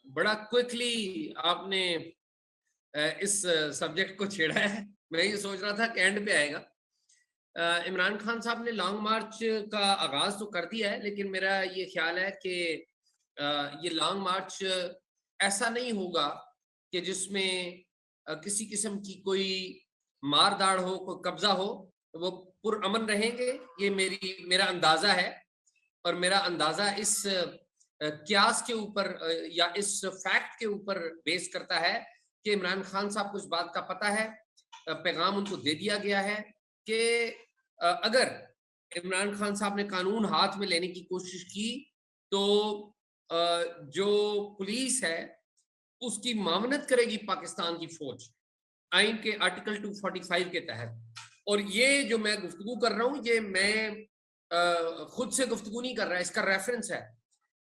बड़ा क्विकली आपने इस सब्जेक्ट को छेड़ा है। मैं ये सोच रहा था कि एंड पे आएगा। इमरान खान साहब ने लॉन्ग मार्च का आगाज तो कर दिया है, लेकिन मेरा ये ख्याल है कि ये लॉन्ग मार्च ऐसा नहीं होगा कि जिसमें किसी किस्म की कोई मार-दाड़ हो, कोई कब्ज़ा हो, वो पुरअमन रहेंगे। ये मेरा अंदाज़ा है, और मेरा अंदाज़ा इस क्यास के ऊपर या इस फैक्ट के ऊपर बेस करता है कि इमरान खान साहब को इस बात का पता है, पैगाम उनको दे दिया गया है कि अगर इमरान खान साहब ने कानून हाथ में लेने की कोशिश की, तो जो पुलिस है उसकी मामनत करेगी पाकिस्तान की फौज, आइन के आर्टिकल 245 के तहत। और ये जो मैं गुफ्तगू कर रहा हूँ, ये मैं खुद से गुफ्तगू नहीं कर रहा, इसका रेफरेंस है।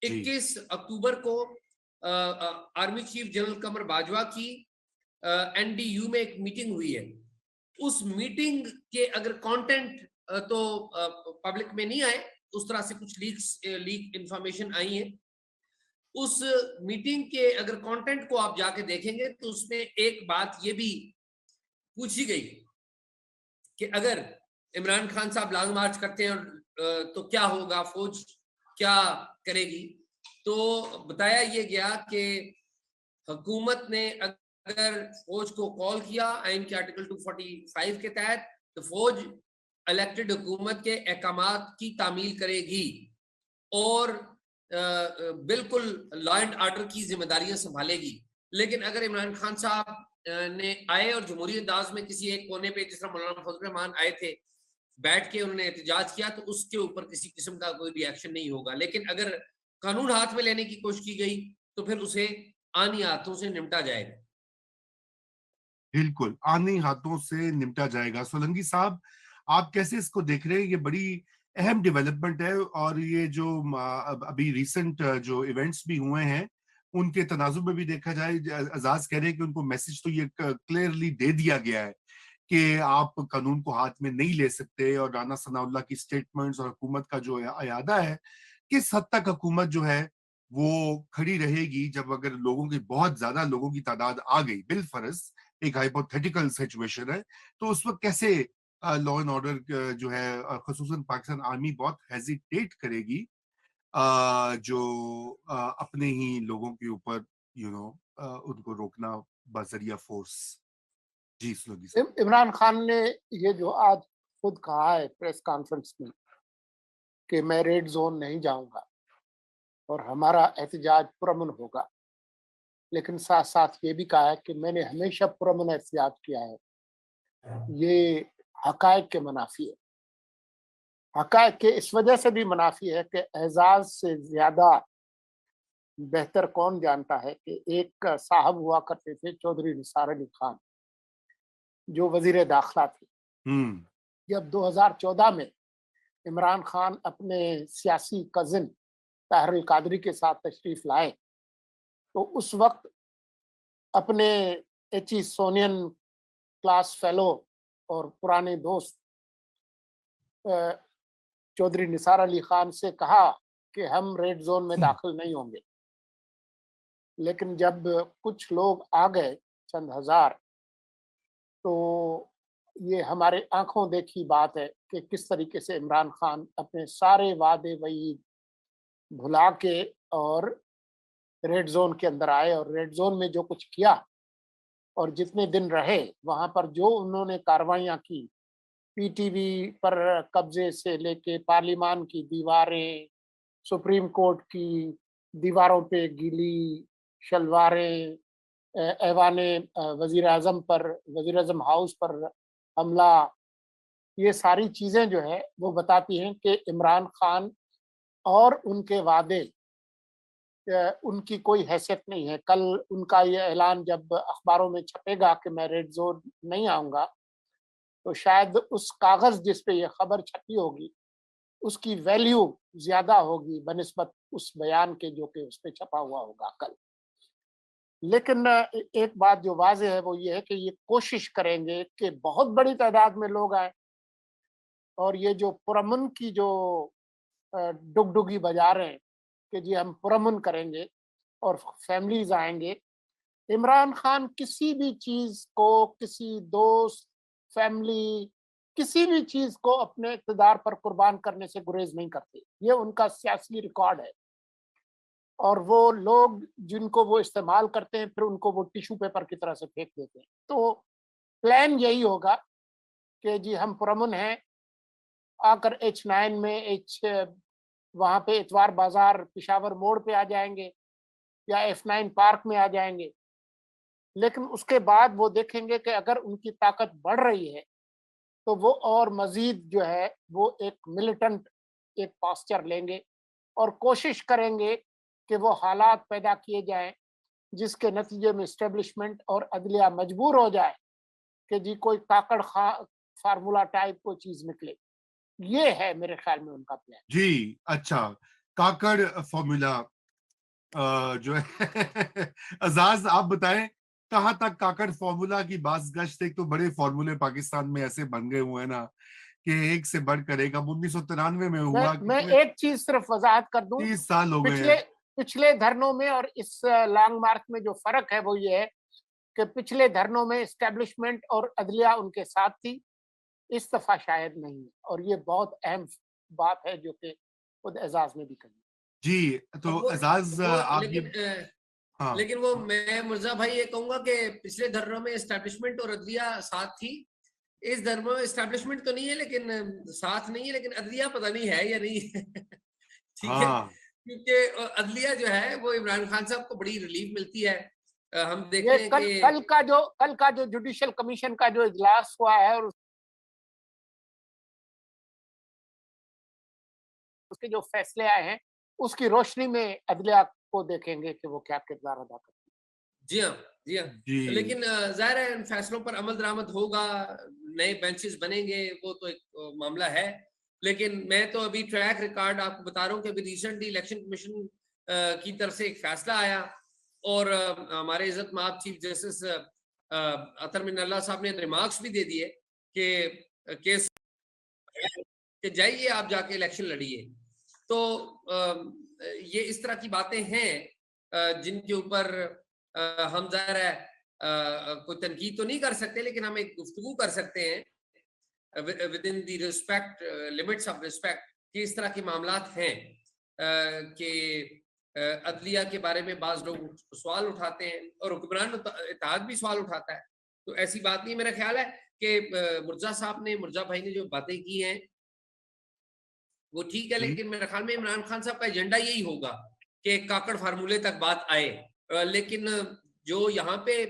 21 अक्टूबर को आर्मी चीफ जनरल कमर बाजवा की एनडीयू में एक मीटिंग हुई है। उस मीटिंग के अगर कंटेंट तो पब्लिक में नहीं आए, उस तरह से कुछ लीक इंफॉर्मेशन आई है। उस मीटिंग के अगर कंटेंट को आप जाके देखेंगे तो उसमें एक बात ये भी पूछी गई कि अगर इमरान खान साहब लॉन्ग मार्च करते हैं तो क्या होगा, फौज क्या करेगी। तो बताया ये गया कि हुकूमत ने अगर फौज को कॉल किया आइन के आर्टिकल 245 के तहत, तो फौज इलेक्टेड हुकूमत के अहकामात की तामील करेगी और बिल्कुल लॉ एंड ऑर्डर की जिम्मेदारियां संभालेगी। लेकिन अगर इमरान खान साहब ने आए और जमहूरी अंदाज में किसी एक कोने पे, जिस तरह मौलाना फजल रहमान आए थे, बैठ के उन्होंने एहतजाज किया, तो उसके ऊपर किसी किस्म का कोई रिएक्शन नहीं होगा। लेकिन अगर कानून हाथ में लेने की कोशिश की गई तो फिर उसे आनी हाथों से निपटा जाएगा। बिल्कुल आने हाथों से निपटा जाएगा। सोलंकी साहब, आप कैसे इसको देख रहे हैं? ये बड़ी अहम डेवलपमेंट है, और ये जो अभी रिसेंट जो इवेंट्स भी हुए हैं उनके तनाजुर में भी देखा जाए, एजाज कह रहे हैं कि उनको मैसेज तो ये क्लियरली दे दिया गया है कि आप कानून को हाथ में नहीं ले सकते, और राना सनाउल्लाह की स्टेटमेंट्स और हुकूमत का जो अयादा है, किस हद तक हुकूमत जो है वो खड़ी रहेगी जब अगर लोगों की बहुत ज्यादा लोगों की तादाद आ गई, बिलफर्ज एक हाइपोथेटिकल सिचुएशन है, तो उस वक्त कैसे लॉ एंड ऑर्डर जो है खसूसन पाकिस्तान आर्मी बहुत हेजिटेट करेगी जो अपने ही लोगों के ऊपर उनको रोकना बजरिया फोर्स। जी सुलोगी साहब। इमरान खान ने ये जो आज खुद कहा है प्रेस कॉन्फ्रेंस में कि मैं रेड जोन नहीं जाऊंगा और हमारा एहतजाज पुरअमन होगा, लेकिन साथ साथ ये भी कहा है कि मैंने हमेशा पुरअमन एहतजाज किया है, ये हकायक के मुनाफी है। हकायक के इस वजह से भी मुनाफी है कि एजाज से ज्यादा बेहतर कौन जानता है कि एक साहब हुआ करते थे चौधरी निसार अली खान, जो वजीर दाखिला थे। जब 2014 में इमरान खान अपने सियासी कजिन ताहिर अल कादरी के साथ तशरीफ लाए, तो उस वक्त अपने एच.ई. सोनियन क्लास फेलो और पुराने दोस्त चौधरी निसार अली खान से कहा कि हम रेड जोन में दाखिल नहीं होंगे। लेकिन जब कुछ लोग आ गए, चंद हजार, तो ये हमारे आंखों देखी बात है कि किस तरीके से इमरान खान अपने सारे वादे वही भुला के और रेड जोन के अंदर आए, और रेड जोन में जो कुछ किया और जितने दिन रहे वहां पर जो उन्होंने कार्रवाइयां की, पीटीवी पर कब्जे से लेके पार्लिमान की दीवारें, सुप्रीम कोर्ट की दीवारों पे गीली शलवारें, ऐवाने वजीर आजम पर, वजीर आजम हाउस पर हमला, ये सारी चीजें जो है वो बताती हैं कि इमरान खान और उनके वादे उनकी कोई हैसियत नहीं है। कल उनका ये ऐलान जब अखबारों में छपेगा कि मैं रेड जोन नहीं आऊंगा, तो शायद उस कागज जिस पे ये खबर छपी होगी उसकी वैल्यू ज्यादा होगी बनिस्बत उस बयान के जो कि उस पे छपा हुआ होगा कल। लेकिन एक बात जो वाज़ेह है वो ये है कि ये कोशिश करेंगे कि बहुत बड़ी तादाद में लोग आए, और ये जो पुरअमन की जो डुगडुगी बजा रहे हैं कि जी हम पुरअमन करेंगे, और फैमिलीज आएंगे। इमरान खान किसी भी चीज को, किसी दोस्त, फैमिली, किसी भी चीज को अपने इक़्तिदार पर कुर्बान करने से गुरेज नहीं करते। ये उनका सियासी रिकॉर्ड है। और वो लोग जिनको वो इस्तेमाल करते हैं, फिर उनको वो टिश्यू पेपर की तरह से फेंक देते हैं। तो प्लान यही होगा कि जी हम पुरअमन हैं, आकर H9 में वहाँ पे इतवार बाजार पिशावर मोड़ पे आ जाएंगे या F9 पार्क में आ जाएंगे। लेकिन उसके बाद वो देखेंगे कि अगर उनकी ताकत बढ़ रही है तो वो और मजीद जो है वो एक मिलिटेंट एक पास्चर लेंगे और कोशिश करेंगे कि वो हालात पैदा किए जाएं जिसके नतीजे में इस्टेब्लिशमेंट और अदलिया मजबूर हो जाए कि जी कोई काकड़ फार्मूला टाइप कोई चीज निकले। ये है मेरे ख्याल में उनका प्लान। जी, अच्छा, काकड़ फॉर्मूला जो है अजाज आप बताएं कहाँ तक काकड़ फॉर्मूला की बाज़गश्त। एक तो बड़े फॉर्मूले पाकिस्तान में ऐसे बन गए हुए हैं ना कि एक से बढ़कर एक। अब 1993 में हुआ, मैं एक चीज सिर्फ वजाहत कर दूं, 30 साल हो गए पिछले हैं। पिछले धरनों में और इस लॉन्ग मार्च में जो फर्क है वो ये है कि पिछले धरनों में एस्टेब्लिशमेंट और अदलिया उनके साथ थी, इस दफा शायद नहीं। और ये बहुत अहम बात है जो कि खुद एजाज ने भी कही। जी, तो एजाज आप ये हाँ लेकिन वो मैं मुर्जा भाई ये कहूंगा कि पिछले धर्मों में एस्टैब्लिशमेंट और अदलिया साथ थी। इस धर्म में एस्टैब्लिशमेंट तो नहीं है लेकिन साथ नहीं है, लेकिन अदलिया पता नहीं है या नहीं है। ठीक है, हाँ क्योंकि अदलिया जो है वो इमरान खान साहब को बड़ी रिलीफ मिलती है। हम देख ये रहे हैं कि कल का जो जुडिशियल कमीशन का जो इजलास हुआ है और उसके जो फैसले आए हैं उसकी रोशनी में अदलिया को देखेंगे कि वो क्या किरदार अदा करती है। जी हाँ, जी हाँ। जी, लेकिन जाहिर है इन फैसलों पर अमल दरामद होगा, नए बेंचेस बनेंगे, वो तो एक मामला है। लेकिन मैं तो अभी ट्रैक रिकॉर्ड आपको बता रहा हूँ कि अभी रिसेंटली इलेक्शन कमीशन की तरफ से एक फैसला आया और हमारे इज्जत माब चीफ जस्टिस अतर मिनल्ला साहब ने रिमार्क्स भी दे दिए कि केस कि जाइए आप जाके इलेक्शन लड़िए। तो ये इस तरह की बातें हैं जिनके ऊपर हम ज़ाहिर है कोई तनकीद तो नहीं कर सकते, लेकिन हम एक गुफ्तगू कर सकते हैं with in the respect limits of respect कि इस तरह के मामलात हैं कि अदलिया के बारे में बाज़ लोग सवाल उठाते हैं और हुक्मरान इत्तेहाद भी सवाल उठाता है। तो ऐसी बात नहीं, मेरा ख्याल है कि मुर्जा भाई ने जो बातें की हैं वो ठीक है, लेकिन मेरे ख्याल में इमरान खान साहब का एजेंडा यही होगा कि काकड़ फार्मूले तक बात आए। लेकिन जो यहाँ पे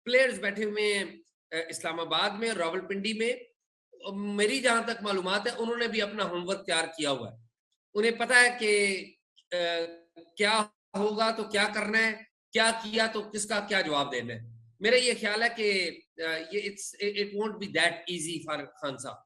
प्लेयर्स बैठे हुए हैं इस्लामाबाद में, रावलपिंडी में, मेरी जहां तक मालूमात है उन्होंने भी अपना होमवर्क तैयार किया हुआ है। उन्हें पता है कि क्या होगा तो क्या करना है, क्या किया तो किसका क्या जवाब देना है। मेरा ये ख्याल है कि ये it won't be that easy for Khan साहब।